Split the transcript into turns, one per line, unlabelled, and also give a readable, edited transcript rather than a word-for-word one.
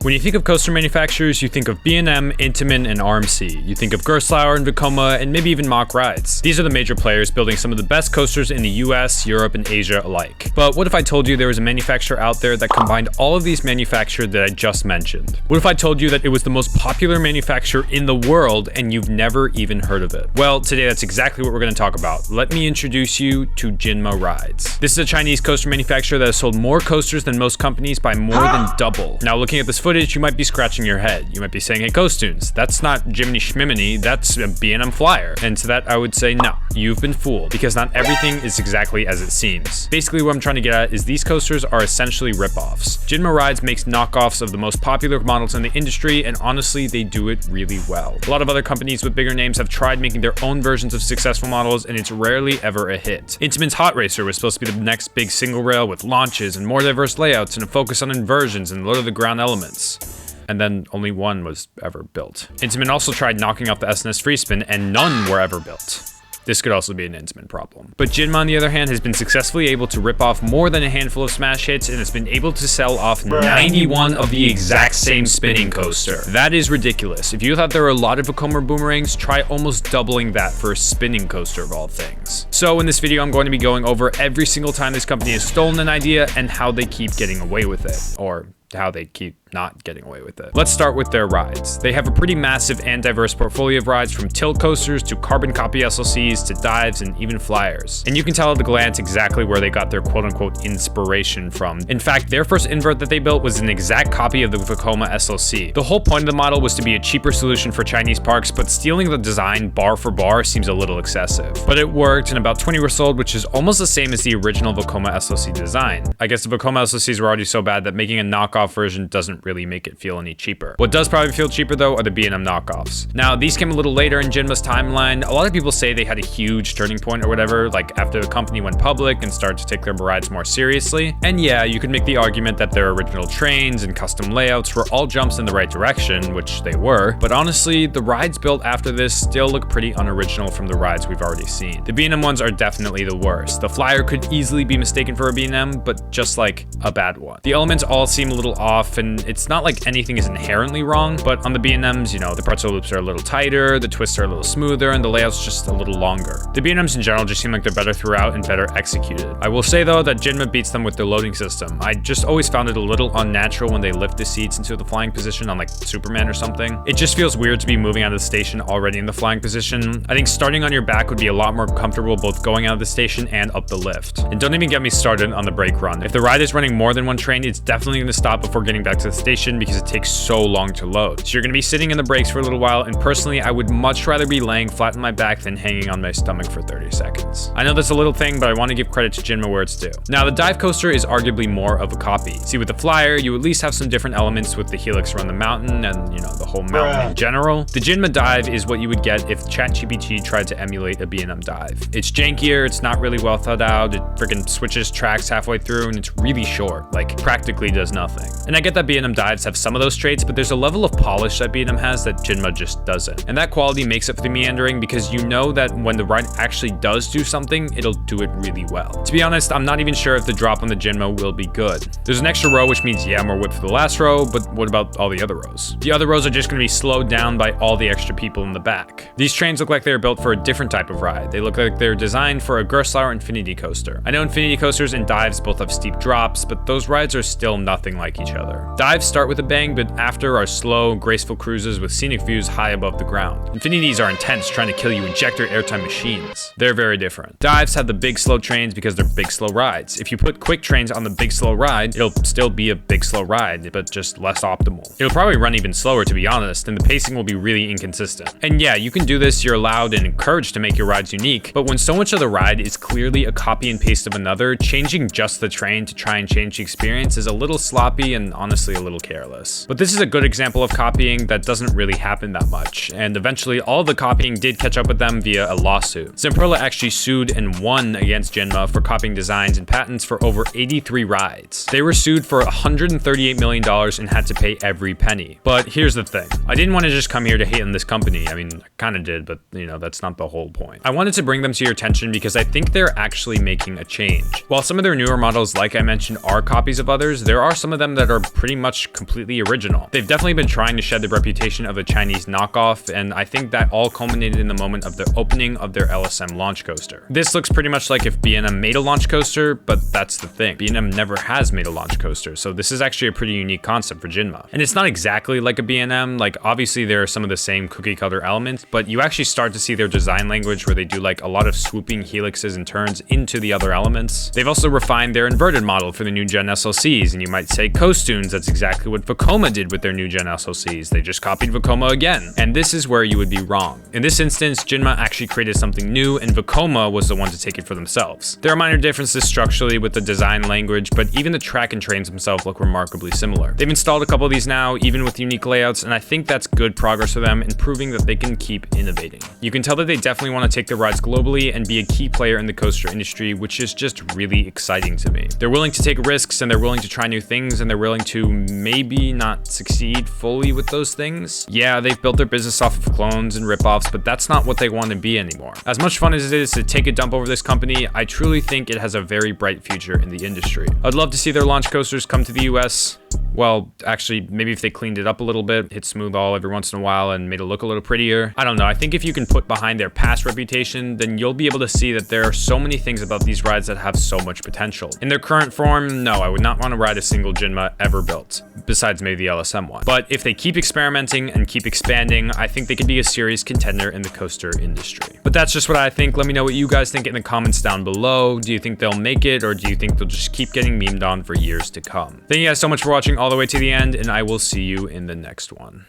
When you think of coaster manufacturers, you think of B&M, Intamin, and RMC. You think of Gerstlauer and Vekoma, and maybe even Mock Rides. These are the major players building some of the best coasters in the US, Europe, and Asia alike. But what if I told you there was a manufacturer out there that combined all of these manufacturers that I just mentioned? What if I told you that it was the most popular manufacturer in the world and you've never even heard of it? Well, today that's exactly what we're going to talk about. Let me introduce you to Jinma Rides. This is a Chinese coaster manufacturer that has sold more coasters than most companies by more than double. Now, looking at this footage, you might be scratching your head. You might be saying, hey, Coastoons, that's not Jiminy Schmiminy, that's a B&M Flyer. And to that, I would say, no, you've been fooled, because not everything is exactly as it seems. Basically, what I'm trying to get at is these coasters are essentially ripoffs. Jinma Rides makes knockoffs of the most popular models in the industry, and honestly, they do it really well. A lot of other companies with bigger names have tried making their own versions of successful models, and it's rarely ever a hit. Intamin's Hot Racer was supposed to be the next big single rail with launches and more diverse layouts and a focus on inversions and low-to-the-ground elements. And then only one was ever built. Intamin also tried knocking off the SNS Freespin, and none were ever built. This could also be an Intamin problem. But Jinma, on the other hand, has been successfully able to rip off more than a handful of smash hits and has been able to sell off 91 of the exact same spinning coaster. That is ridiculous. If you thought there were a lot of Vekoma boomerangs, try almost doubling that for a spinning coaster of all things. So in this video, I'm going to be going over every single time this company has stolen an idea and how they keep getting away with it, or how they keep not getting away with it. Let's start with their rides. They have a pretty massive and diverse portfolio of rides, from tilt coasters to carbon copy SLCs to dives and even flyers. And you can tell at a glance exactly where they got their quote-unquote inspiration from. In fact, their first invert that they built was an exact copy of the Vekoma SLC. The whole point of the model was to be a cheaper solution for Chinese parks, but stealing the design bar for bar seems a little excessive. But it worked, and about 20 were sold, which is almost the same as the original Vekoma SLC design. I guess the Vekoma SLCs were already so bad that making a knockoff version doesn't really make it feel any cheaper. What does probably feel cheaper though are the B&M knockoffs. Now, these came a little later in Jinma's timeline. A lot of people say they had a huge turning point or whatever, like after the company went public and started to take their rides more seriously. And yeah, you could make the argument that their original trains and custom layouts were all jumps in the right direction, which they were, but honestly, the rides built after this still look pretty unoriginal from the rides we've already seen. The B&M ones are definitely the worst. The Flyer could easily be mistaken for a B&M, but just like a bad one. The elements all seem a little off, and it's not like anything is inherently wrong, but on the B&Ms, you know, the pretzel loops are a little tighter, the twists are a little smoother, and the layout's just a little longer. The B&Ms in general just seem like they're better throughout and better executed. I will say though that Jinma beats them with their loading system. I just always found it a little unnatural when they lift the seats into the flying position on like Superman or something. It just feels weird to be moving out of the station already in the flying position. I think starting on your back would be a lot more comfortable both going out of the station and up the lift. And don't even get me started on the brake run. If the ride is running more than one train, it's definitely going to stop before getting back to the station because it takes so long to load. So you're going to be sitting in the brakes for a little while, and personally, I would much rather be laying flat on my back than hanging on my stomach for 30 seconds. I know that's a little thing, but I want to give credit to Jinma where it's due. Now, the dive coaster is arguably more of a copy. See, with the Flyer, you at least have some different elements with the helix around the mountain and, you know, the whole mountain in general. The Jinma dive is what you would get if ChatGPT tried to emulate a B&M dive. It's jankier, it's not really well thought out, it freaking switches tracks halfway through, and it's really short, like practically does nothing. And I get that B&M dives have some of those traits, but there's a level of polish that B&M has that Jinma just doesn't. And that quality makes up for the meandering because you know that when the ride actually does do something, it'll do it really well. To be honest, I'm not even sure if the drop on the Jinma will be good. There's an extra row, which means yeah, more width for the last row, but what about all the other rows? The other rows are just going to be slowed down by all the extra people in the back. These trains look like they're built for a different type of ride. They look like they're designed for a Gerstlauer Infinity coaster. I know Infinity coasters and dives both have steep drops, but those rides are still nothing like each other. Dives start with a bang, but after are slow, graceful cruises with scenic views high above the ground. Infinities are intense, trying to kill you injector airtime machines. They're very different. Dives have the big slow trains because they're big slow rides. If you put quick trains on the big slow ride, it'll still be a big slow ride, but just less optimal. It'll probably run even slower, to be honest, and the pacing will be really inconsistent. And yeah, you can do this, you're allowed and encouraged to make your rides unique, but when so much of the ride is clearly a copy and paste of another, changing just the train to try and change the experience is a little sloppy and honestly a little careless. But this is a good example of copying that doesn't really happen that much, and eventually all the copying did catch up with them via a lawsuit. Zamperla actually sued and won against Jinma for copying designs and patents for over 83 rides. They were sued for $138 million and had to pay every penny. But here's the thing. I didn't want to just come here to hate on this company. I mean, I kind of did, but you know, that's not the whole point. I wanted to bring them to your attention because I think they're actually making a change. While some of their newer models, like I mentioned, are copies of others, there are some of them that are pretty much much completely original. They've definitely been trying to shed the reputation of a Chinese knockoff, and I think that all culminated in the moment of the opening of their LSM launch coaster. This looks pretty much like if B&M made a launch coaster, but that's the thing. B&M never has made a launch coaster, so this is actually a pretty unique concept for Jinma. And it's not exactly like a B&M, like obviously there are some of the same cookie cutter elements, but you actually start to see their design language where they do like a lot of swooping helixes and turns into the other elements. They've also refined their inverted model for the new gen SLCs, and you might say Coastoons, that's exactly what Vekoma did with their new gen SLCs. They just copied Vekoma again. And this is where you would be wrong. In this instance, Jinma actually created something new, and Vekoma was the one to take it for themselves. There are minor differences structurally with the design language, but even the track and trains themselves look remarkably similar. They've installed a couple of these now, even with unique layouts, and I think that's good progress for them in proving that they can keep innovating. You can tell that they definitely want to take their rides globally and be a key player in the coaster industry, which is just really exciting to me. They're willing to take risks, and they're willing to try new things, and they're willing to maybe not succeed fully with those things. Yeah, they've built their business off of clones and ripoffs, but that's not what they want to be anymore. As much fun as it is to take a dump over this company, I truly think it has a very bright future in the industry. I'd love to see their launch coasters come to the US. Well, actually, maybe if they cleaned it up a little bit, hit smooth all every once in a while and made it look a little prettier. I don't know. I think if you can put behind their past reputation, then you'll be able to see that there are so many things about these rides that have so much potential. In their current form, no, I would not want to ride a single Jinma ever built, besides maybe the LSM one. But if they keep experimenting and keep expanding, I think they could be a serious contender in the coaster industry. But that's just what I think. Let me know what you guys think in the comments down below. Do you think they'll make it, or do you think they'll just keep getting memed on for years to come? Thank you guys so much for watching all the way to the end, and I will see you in the next one.